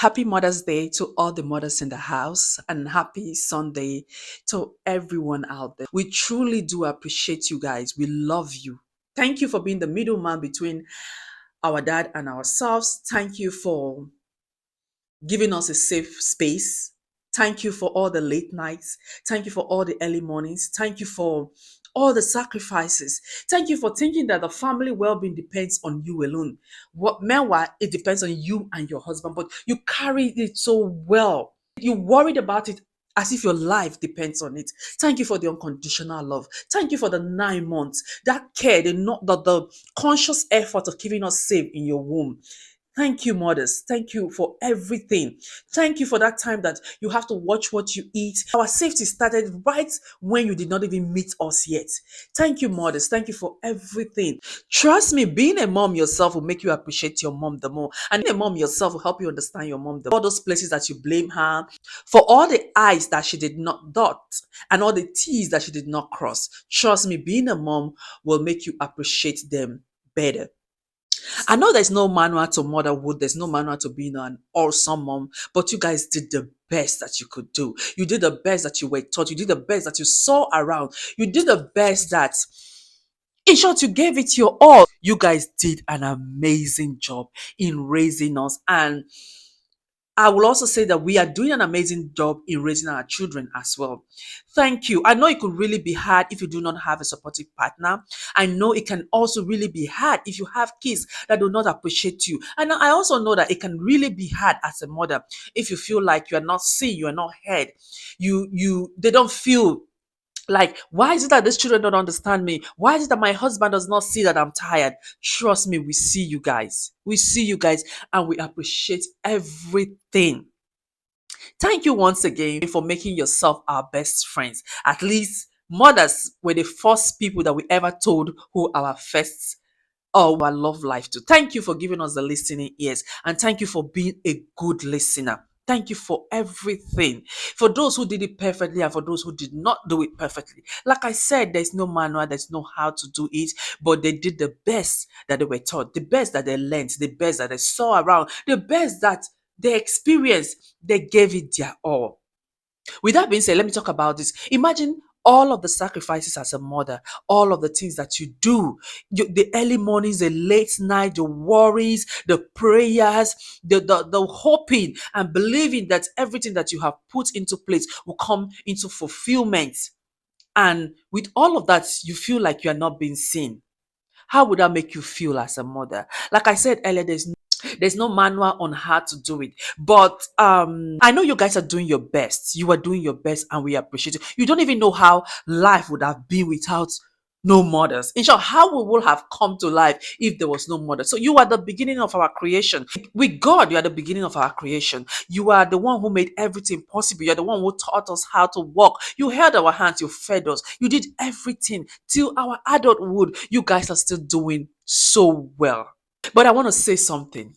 Happy Mother's Day to all the mothers in the house, and happy Sunday to everyone out there. We truly do appreciate you guys. We love you. Thank you for being the middleman between our dad and ourselves. Thank you for giving us a safe space. Thank you for all the late nights. Thank you for all the early mornings. Thank you for all the sacrifices. Thank you for thinking that the family well-being depends on you alone. Meanwhile, it depends on you and your husband, but you carried it so well. You worried about it as if your life depends on it. Thank you for the unconditional love. Thank you for the 9 months, that care, the conscious effort of keeping us safe in your womb. Thank you, mothers. Thank you for everything. Thank you for that time that you have to watch what you eat. Our safety started right when you did not even meet us yet. Thank you, mothers. Thank you for everything. Trust me, being a mom yourself will make you appreciate your mom the more. And being a mom yourself will help you understand your mom the more. All those places that you blame her for, all the I's that she did not dot and all the T's that she did not cross. Trust me, being a mom will make you appreciate them better. I know there's no manual to motherhood, there's no manual to being an awesome mom, but you guys did the best that you could do. You did the best that you were taught. You did the best that you saw around. You did the best that, in short, you gave it your all. You guys did an amazing job in raising us, and I will also say that we are doing an amazing job in raising our children as well. Thank you. I know it could really be hard if you do not have a supportive partner. I know it can also really be hard if you have kids that do not appreciate you. And I also know that it can really be hard as a mother if you feel like you are not seen, you are not heard. They don't feel like, why is it that these children don't understand me? Why is it that my husband does not see that I'm tired? Trust me, we see you guys. We see you guys and we appreciate everything. Thank you once again for making yourself our best friends. At least mothers were the first people that we ever told who our first or our love life to. Thank you for giving us the listening ears, and thank you for being a good listener. Thank you for everything. For those who did it perfectly and for those who did not do it perfectly. Like I said, there's no manual, there's no how to do it, but they did the best that they were taught, the best that they learned, the best that they saw around, the best that they experienced. They gave it their all. With that being said, let me talk about this. Imagine all of the sacrifices as a mother, all of the things that you do, the early mornings, the late night, the worries, the prayers, the hoping and believing that everything that you have put into place will come into fulfillment. And with all of that, you feel like you are not being seen. How would that make you feel as a mother? Like I said earlier, there's no manual on how to do it. But I know you guys are doing your best. You are doing your best and we appreciate it. You don't even know how life would have been without no mothers. In short, how we would have come to life if there was no mother. So you are the beginning of our creation. With God, you are the beginning of our creation. You are the one who made everything possible. You're the one who taught us how to walk. You held our hands, you fed us. You did everything till our adulthood. You guys are still doing so well. But I want to say something.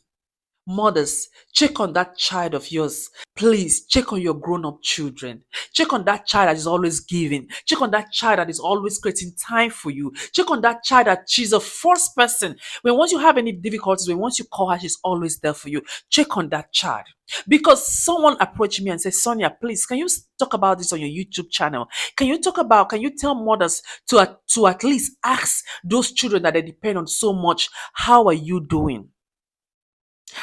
Mothers, check on that child of yours. Please check on your grown-up children. Check on that child that is always giving. Check on that child that is always creating time for you. Check on that child that she's the first person. When once you have any difficulties, when once you call her, she's always there for you. Check on that child. Because someone approached me and said, Sonia, please, can you talk about this on your YouTube channel? Can you tell mothers to at least ask those children that they depend on so much, how are you doing?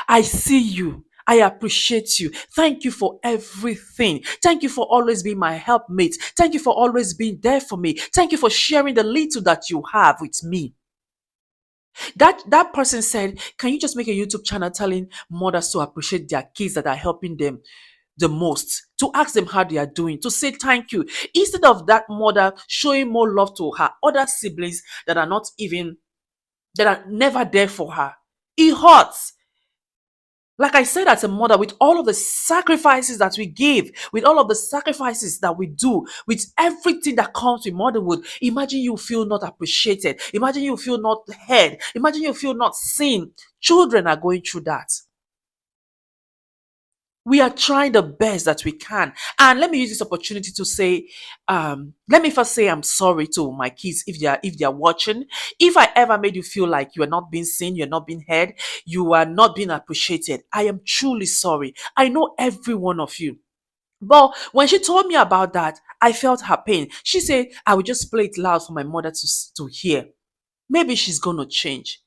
I see you. I appreciate you. Thank you for everything. Thank you for always being my helpmate. Thank you for always being there for me. Thank you for sharing the little that you have with me. That person said, can you just make a YouTube channel telling mothers to appreciate their kids that are helping them the most, to ask them how they are doing, to say thank you, instead of that mother showing more love to her other siblings that are never there for her. It hurts. Like I said, as a mother, with all of the sacrifices that we give, with all of the sacrifices that we do, with everything that comes with motherhood, imagine you feel not appreciated. Imagine you feel not heard. Imagine you feel not seen. Children are going through that. We are trying the best that we can. And let me use this opportunity to say, let me first say I'm sorry to my kids if they are watching. If I ever made you feel like you are not being seen, you're not being heard, you are not being appreciated, I am truly sorry. I know every one of you. But when she told me about that, I felt her pain. She said, I would just play it loud for my mother to hear. Maybe she's gonna change.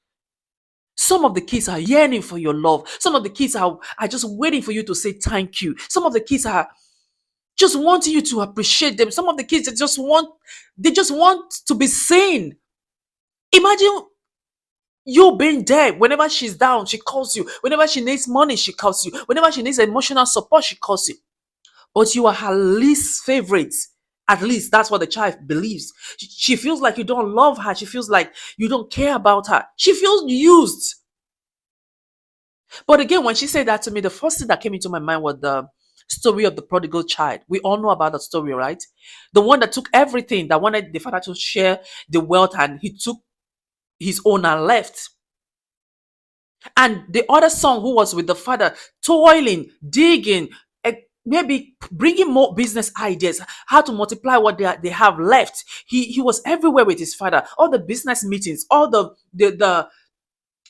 Some of the kids are yearning for your love. Some of the kids are just waiting for you to say thank you. Some of the kids are just wanting you to appreciate them. Some of the kids they just want to be seen. Imagine you being there. Whenever she's down, she calls you. Whenever she needs money, she calls you. Whenever she needs emotional support, she calls you. But you are her least favorite. At least that's what the child believes. She feels like you don't love her. She feels like you don't care about her. She feels used. But again, when she said that to me, the first thing that came into my mind was the story of the prodigal child. We all know about that story, right? The one that took everything, that wanted the father to share the wealth, and he took his own and left. And the other son who was with the father, toiling, digging, maybe bringing more business ideas, how to multiply what they have left. He was everywhere with his father, all the business meetings, all the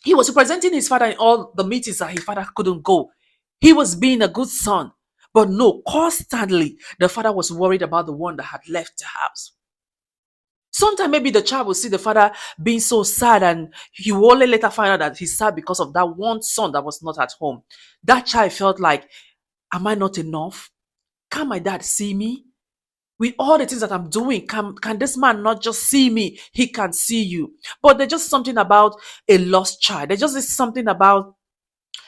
he was representing his father in all the meetings that his father couldn't go. He was being a good son. But no, constantly the father was worried about the one that had left the house. Sometimes maybe the child will see the father being so sad, and he will only later find out that he's sad because of that one son that was not at home. That child felt like, am I not enough? Can my dad see me? With all the things that I'm doing, can this man not just see me? He can see you. But there's just something about a lost child. There's just something about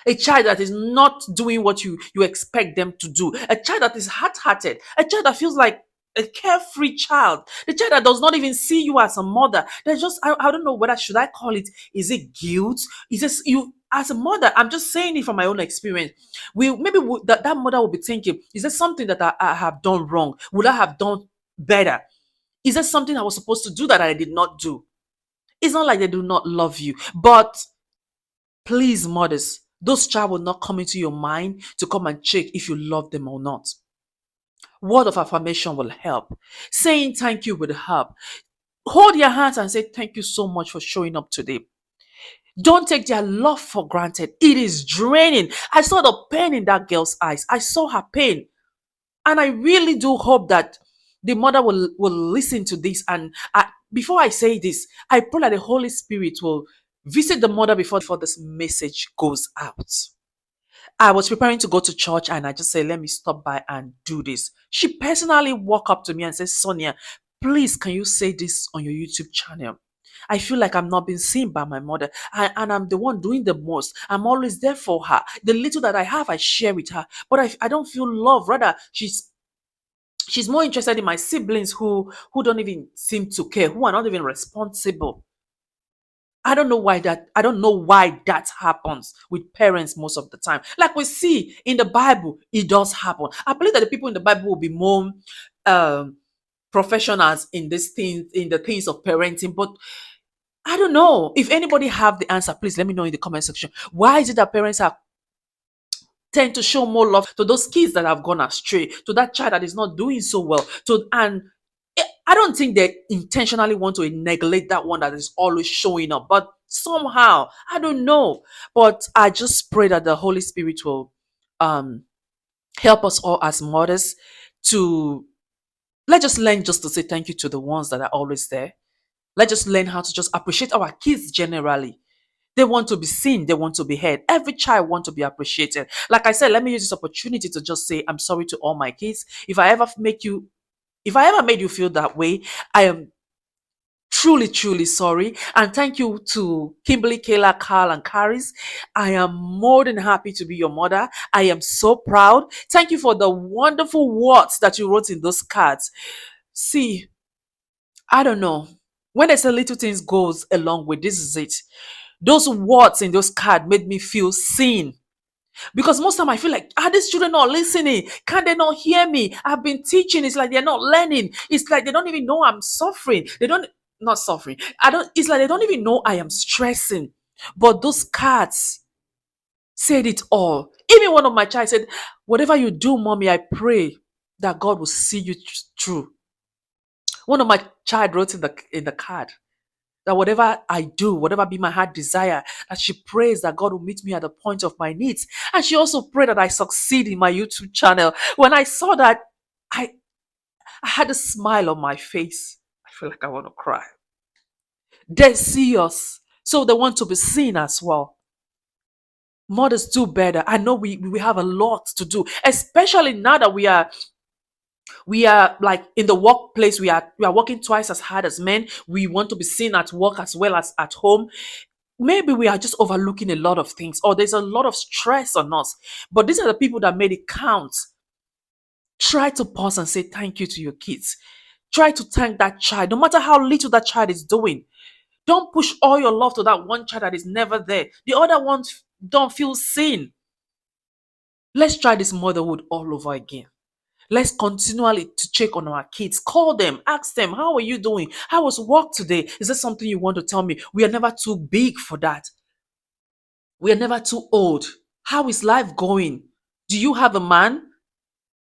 a child that is not doing what you expect them to do. A child that is hard-hearted. A child that feels like a carefree child. The child that does not even see you as a mother. There's just, I don't know whether should I call it, is it guilt? Is this you as a mother? I'm just saying it from my own experience. That mother will be thinking, is there something that I have done wrong? Would I have done better? Is there something I was supposed to do that I did not do? It's not like they do not love you, but please, mothers, those child will not come into your mind to come and check if you love them or not. Word of affirmation will help. Saying thank you will help. Hold your hands and say thank you so much for showing up today. Don't take their love for granted. It is draining. I saw the pain in that girl's eyes. I saw her pain. And I really do hope that the mother will listen to this. And before I say this, I pray that the Holy Spirit will visit the mother before this message goes out. I was preparing to go to church, and I just said, let me stop by and do this. She personally walked up to me and said, Sonia, please, can you say this on your YouTube channel? I feel like I'm not being seen by my mother, and I'm the one doing the most. I'm always there for her. The little that I have, I share with her, but I don't feel love. Rather, she's more interested in my siblings who don't even seem to care, who are not even responsible. I don't know why that happens with parents most of the time. Like we see in the Bible, it does happen. I believe that the people in the Bible will be more um professionals in this thing, in the things of parenting. But I don't know. If anybody have the answer, please let me know in the comment section. Why is it that parents are tend to show more love to those kids that have gone astray, to that child that is not doing so well, I don't think they intentionally want to neglect that one that is always showing up, but somehow, I don't know. But I just pray that the Holy Spirit will um help us all as mothers to let's just learn just to say thank you to the ones that are always there. Let's just learn how to just appreciate our kids generally. They want to be seen, they want to be heard. Every child wants to be appreciated. Like I said, let me use this opportunity to just say I'm sorry to all my kids. If I ever made you feel that way, I am truly, truly sorry. And thank you to Kimberly, Kayla, Carl, and Caris. I am more than happy to be your mother. I am so proud. Thank you for the wonderful words that you wrote in those cards. See, I don't know. When I say little things goes along with this is it. Those words in those cards made me feel seen. Because most time I feel like, are these children not listening? Can they not hear me? I've been teaching. It's like they're not learning. It's like they don't even know I'm suffering. They don't, not suffering. It's like they don't even know I am stressing. But those cards said it all. Even one of my child said, whatever you do, mommy, I pray that God will see you through. One of my child wrote in the card that whatever I do, whatever be my heart desire, that she prays that God will meet me at the point of my needs. And she also prayed that I succeed in my YouTube channel. When I saw that, I, I had a smile on my face. I feel like I want to cry. They see us, so they want to be seen as well. Mothers do better. I know we have a lot to do, especially now that we are like in the workplace. We are working twice as hard as men. We want to be seen at work as well as at home. Maybe we are just overlooking a lot of things, or there's a lot of stress on us. But these are the people that made it count. Try to pause and say thank you to your kids. Try to thank that child, no matter how little that child is doing. Don't push all your love to that one child that is never there. The other ones don't feel seen. Let's try this motherhood all over again. Let's continually to check on our kids. Call them, ask them, how are you doing? How was work today? Is there something you want to tell me? We are never too big for that. We are never too old. How is life going? Do you have a man?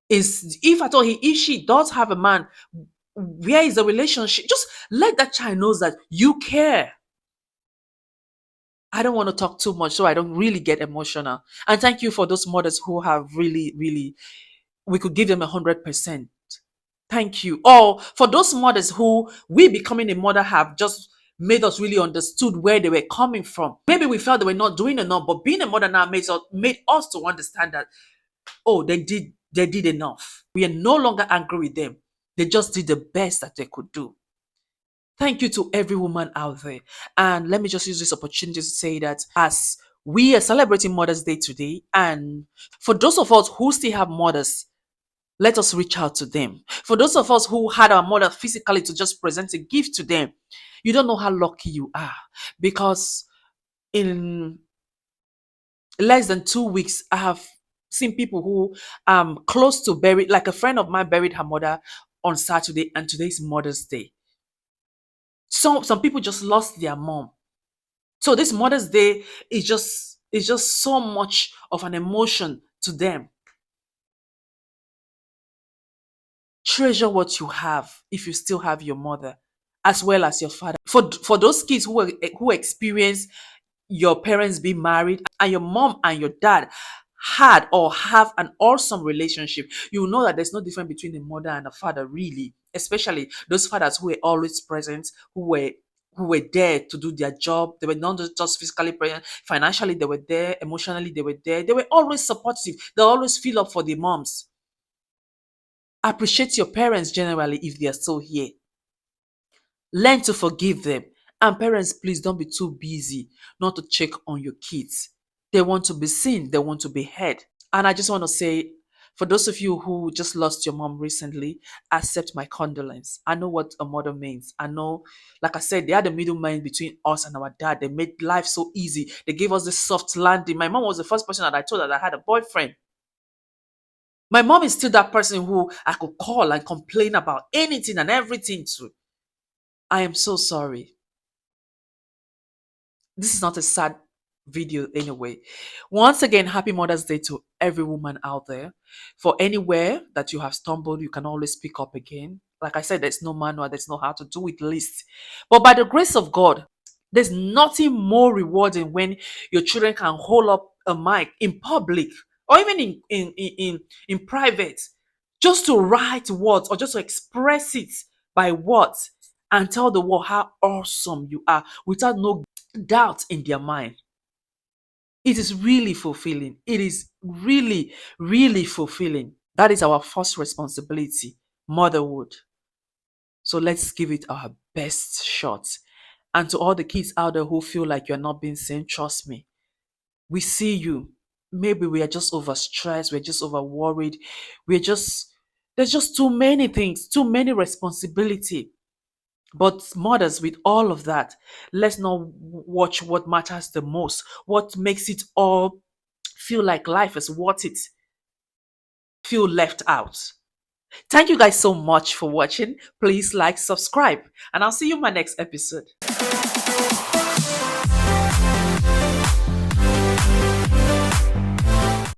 Is if at all if she does have a man, where is the relationship? Just let that child know that you care. I don't want to talk too much, so I don't really get emotional. And thank you for those mothers who have really, really, we could give them 100%. Thank you. Or for those mothers who we becoming a mother have just made us really understood where they were coming from. Maybe we felt they were not doing enough, but being a mother now made us to understand that, oh, they did enough. We are no longer angry with them. They just did the best that they could do. Thank you to every woman out there. And let me just use this opportunity to say that as we are celebrating Mother's Day today, and for those of us who still have mothers, let us reach out to them. For those of us who had our mother physically to just present a gift to them, you don't know how lucky you are, because in less than 2 weeks, I have seen people who close to bury, like a friend of mine buried her mother on Saturday, and today's Mother's Day. Some people just lost their mom. So this Mother's Day is just so much of an emotion to them. Treasure what you have if you still have your mother as well as your father. For those kids who experience your parents being married and your mom and your dad had or have an awesome relationship, you will know that there's no difference between a mother and a father, really. Especially those fathers who were always present, who were there to do their job. They were not just physically present, financially they were there, emotionally they were there. They were always supportive. They always feel up for the moms. Appreciate your parents generally if they are still here. Learn to forgive them. And parents, please don't be too busy not to check on your kids. They want to be seen, they want to be heard. And I just want to say, for those of you who just lost your mom recently, accept my condolence. I know what a mother means. I know, like I said, they are the middleman between us and our dad. They made life so easy. They gave us this soft landing. My mom was the first person that I told that I had a boyfriend. My mom is still that person who I could call and complain about anything and everything to. I am so sorry. This is not a sad video anyway. Once again, happy Mother's Day to every woman out there. For anywhere that you have stumbled, you can always pick up again. Like I said, there's no manual, there's no how to do it list. But by the grace of God, there's nothing more rewarding when your children can hold up a mic in public or even in private, just to write words or just to express it by words and tell the world how awesome you are without no doubt in their mind. It is really fulfilling. It is really, really fulfilling. That is our first responsibility, motherhood. So let's give it our best shot. And to all the kids out there who feel like you're not being seen, trust me, we see you. Maybe we are just overstressed, we're just over worried, there's just too many things, too many responsibility. But mothers, with all of that, let's not watch what matters the most, what makes it all feel like life is worth it, feel left out. Thank you guys so much for watching. Please like, subscribe, and I'll see you in my next episode.